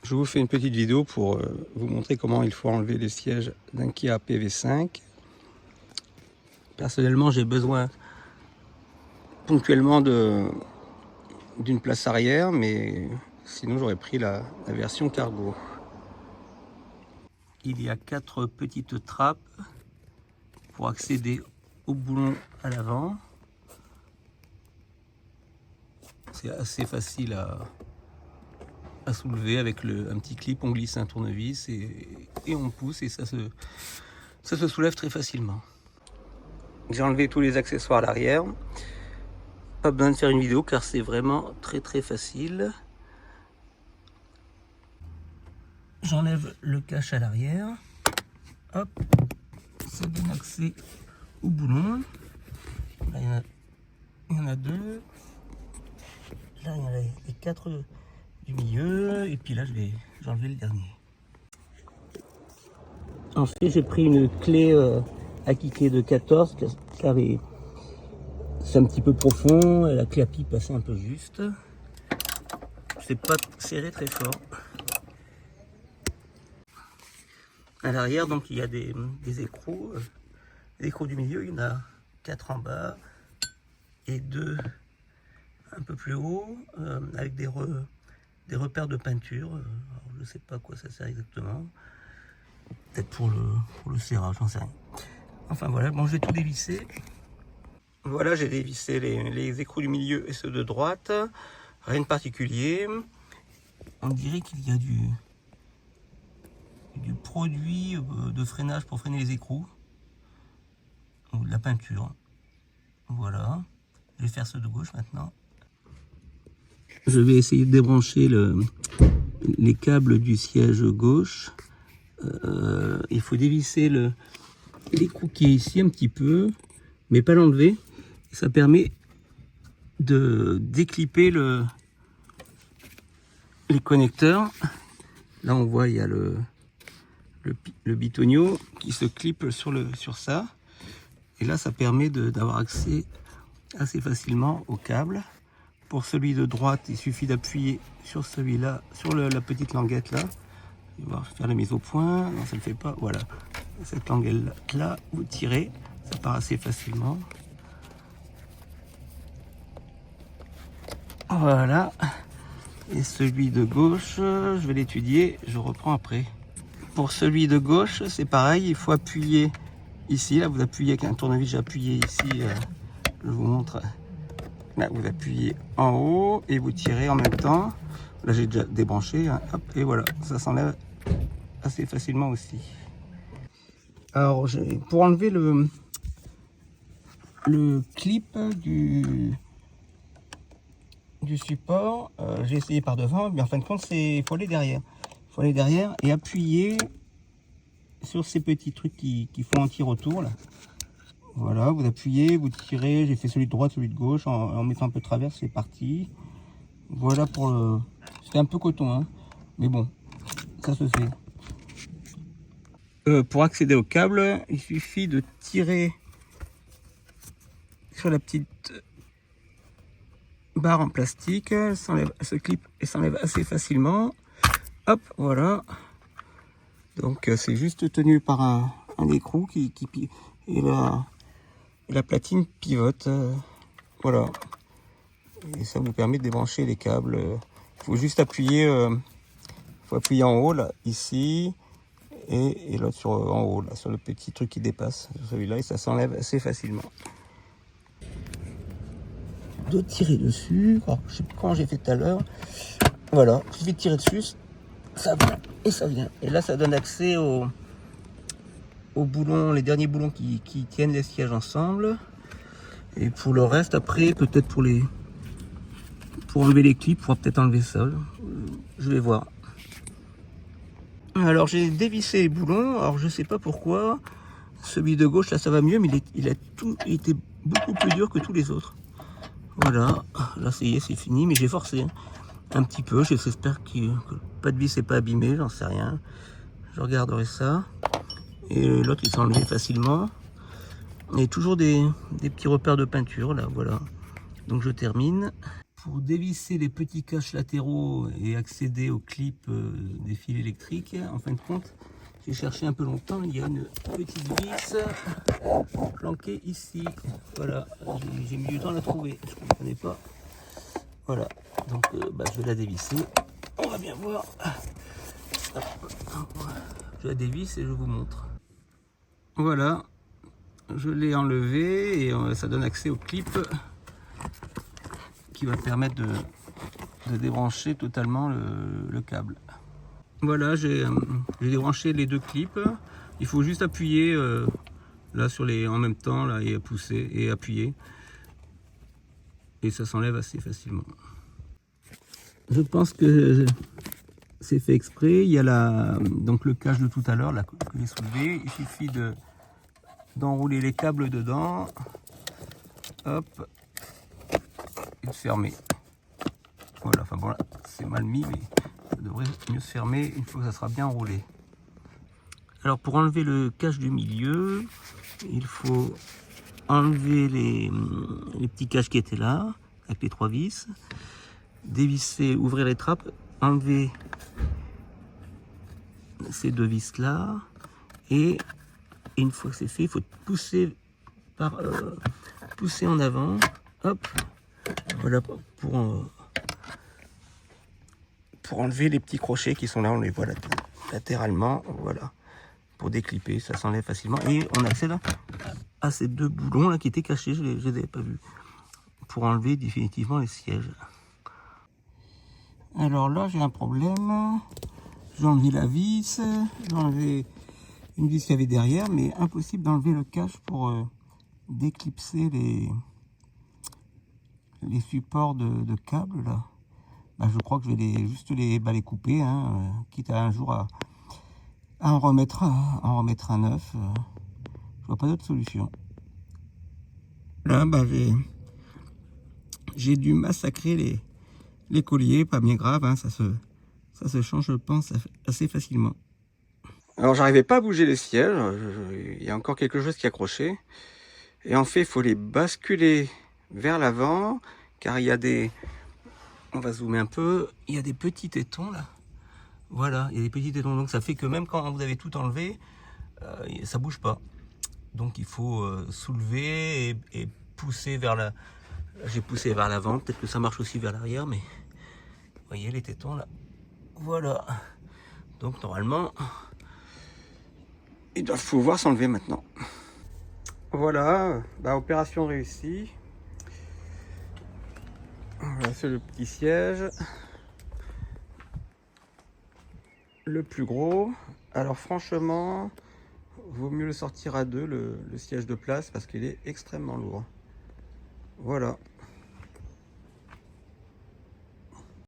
Je vous fais une petite vidéo pour vous montrer comment il faut enlever les sièges d'un Kia PV5. Personnellement, j'ai besoin ponctuellement d'une place arrière, mais sinon j'aurais pris la version cargo. Il y a 4 petites trappes pour accéder au boulon à l'avant. C'est assez facile à soulever avec un petit clip, on glisse un tournevis et on pousse et ça se soulève très facilement. J'ai enlevé tous les accessoires à l'arrière. Pas besoin de faire une vidéo car c'est vraiment très facile. J'enlève le cache à l'arrière. Hop, ça donne accès au boulon. Là, il y en a 2. Là, il y en a les 4 du milieu. Et puis là, je vais enlever le dernier. Ensuite, j'ai pris une clé acquitée de 14 car c'est un petit peu profond et la clé à pipe passait un peu juste. C'est pas serré très fort. À l'arrière, donc, il y a des écrous. Les écrous du milieu, il y en a 4 en bas et 2 un peu plus haut, avec des repères de peinture. Alors, je ne sais pas à quoi ça sert exactement. Peut-être pour le serrage, j'en sais rien. Enfin voilà, bon, je vais tout dévisser. Voilà, j'ai dévissé les écrous du milieu et ceux de droite. Rien de particulier. On dirait qu'il y a du produit de freinage pour freiner les écrous. Ou de la peinture. Voilà. Je vais faire ceux de gauche maintenant. Je vais essayer de débrancher les câbles du siège gauche. Il faut dévisser l'écrou qui est ici un petit peu, mais pas l'enlever. Ça permet de déclipper les connecteurs. Là on voit il y a le bitonio qui se clip sur ça. Et là ça permet d'avoir accès assez facilement au câble. Pour celui de droite, il suffit d'appuyer sur celui-là, sur la petite languette là. On va faire la mise au point. Non, ça ne le fait pas. Voilà. Cette languette là, vous tirez, ça part assez facilement. Voilà. Et celui de gauche, je vais l'étudier, je reprends après. Pour celui de gauche, c'est pareil, il faut appuyer ici. Là, vous appuyez avec un tournevis, j'ai appuyé ici. Je vous montre. Là, vous appuyez en haut et vous tirez en même temps. Là, j'ai déjà débranché. Hein, hop, et voilà, ça s'enlève assez facilement aussi. Alors, pour enlever le clip du support, j'ai essayé par devant, mais en fin de compte, il faut aller derrière. Il faut aller derrière et appuyer sur ces petits trucs qui font un tir-retour là. Voilà, vous appuyez, vous tirez. J'ai fait celui de droite, celui de gauche en mettant un peu de travers, c'est parti. Voilà pour le. C'était un peu coton, hein, mais bon, ça se fait. Pour accéder au câble, il suffit de tirer sur la petite barre en plastique. Elle se clip et s'enlève assez facilement. Hop, voilà. Donc c'est juste tenu par un écrou et la platine pivote. Voilà. Et ça vous permet de débrancher les câbles. Il faut juste appuyer. Faut appuyer en haut là, ici, et l'autre en haut là, sur le petit truc qui dépasse, celui-là, et ça s'enlève assez facilement. De tirer dessus. Alors, je sais pas comment j'ai fait tout à l'heure. Voilà, il suffit de tirer dessus, ça va et ça vient. Et là, ça donne accès aux boulons, les derniers boulons qui tiennent les sièges ensemble. Et pour le reste, après, peut-être pour enlever les clips, on va peut-être enlever ça. Je vais voir. Alors j'ai dévissé les boulons. Alors je sais pas pourquoi. Celui de gauche là, ça va mieux, mais il était beaucoup plus dur que tous les autres. Voilà. Là, ça y est, c'est fini. Mais j'ai forcé un petit peu. J'espère que pas de vis n'est pas abîmé. J'en sais rien. Je regarderai ça. Et l'autre, il s'est enlevé facilement. Et toujours des petits repères de peinture là. Voilà. Donc je termine. pour dévisser les petits caches latéraux et accéder aux clips des fils électriques, en fin de compte, j'ai cherché un peu longtemps. Il y a une petite vis planquée ici. Voilà, j'ai mis du temps à la trouver. Je ne comprenais pas. Voilà, donc je vais la dévisser. On va bien voir. Je la dévisse et je vous montre. Voilà, je l'ai enlevé et ça donne accès au clip qui va permettre de débrancher totalement le câble. Voilà, j'ai débranché les deux clips. Il faut juste appuyer là sur les en même temps là, et pousser et appuyer. Et ça s'enlève assez facilement. Je pense que c'est fait exprès. Il y a donc le cache de tout à l'heure que j'ai soulevé. Il suffit d'enrouler les câbles dedans. Hop. Et de fermer. Voilà, enfin bon là, c'est mal mis, mais ça devrait mieux se fermer une fois que ça sera bien enroulé. Alors pour enlever le cache du milieu, il faut enlever les petits caches qui étaient là, avec les 3 vis, dévisser, ouvrir les trappes, enlever ces 2 vis là, et une fois que c'est fait, il faut pousser pousser en avant, hop, voilà, pour enlever les petits crochets qui sont là, on les voit latéralement, voilà, pour déclipper, ça s'enlève facilement, et on accède à ces 2 boulons là qui étaient cachés, je les avais pas vus, pour enlever définitivement les sièges. Alors là j'ai un problème, j'ai enlevé la vis, j'ai enlevé une vis qu'il y avait derrière, mais impossible d'enlever le cache pour déclipser les supports de câbles là. Je crois que je vais juste les couper, hein, quitte à un jour à en remettre un neuf. Je vois pas d'autre solution. Là, j'ai dû massacrer les colliers, pas bien grave, hein, ça se change, je pense, assez facilement. Alors, j'arrivais pas à bouger les sièges, il y a encore quelque chose qui accrochait. Et en fait, il faut les basculer vers l'avant, car il y a on va zoomer un peu, il y a des petits tétons là. Voilà, il y a des petits tétons, donc ça fait que même quand vous avez tout enlevé, ça bouge pas. Donc il faut soulever et pousser vers la... J'ai poussé vers l'avant, peut-être que ça marche aussi vers l'arrière, mais vous voyez les tétons là. Voilà. Donc normalement, ils doivent pouvoir s'enlever maintenant. Voilà, opération réussie. Voilà, c'est le petit siège. Le plus gros. Alors franchement, vaut mieux le sortir à 2, le siège de place, parce qu'il est extrêmement lourd. Voilà.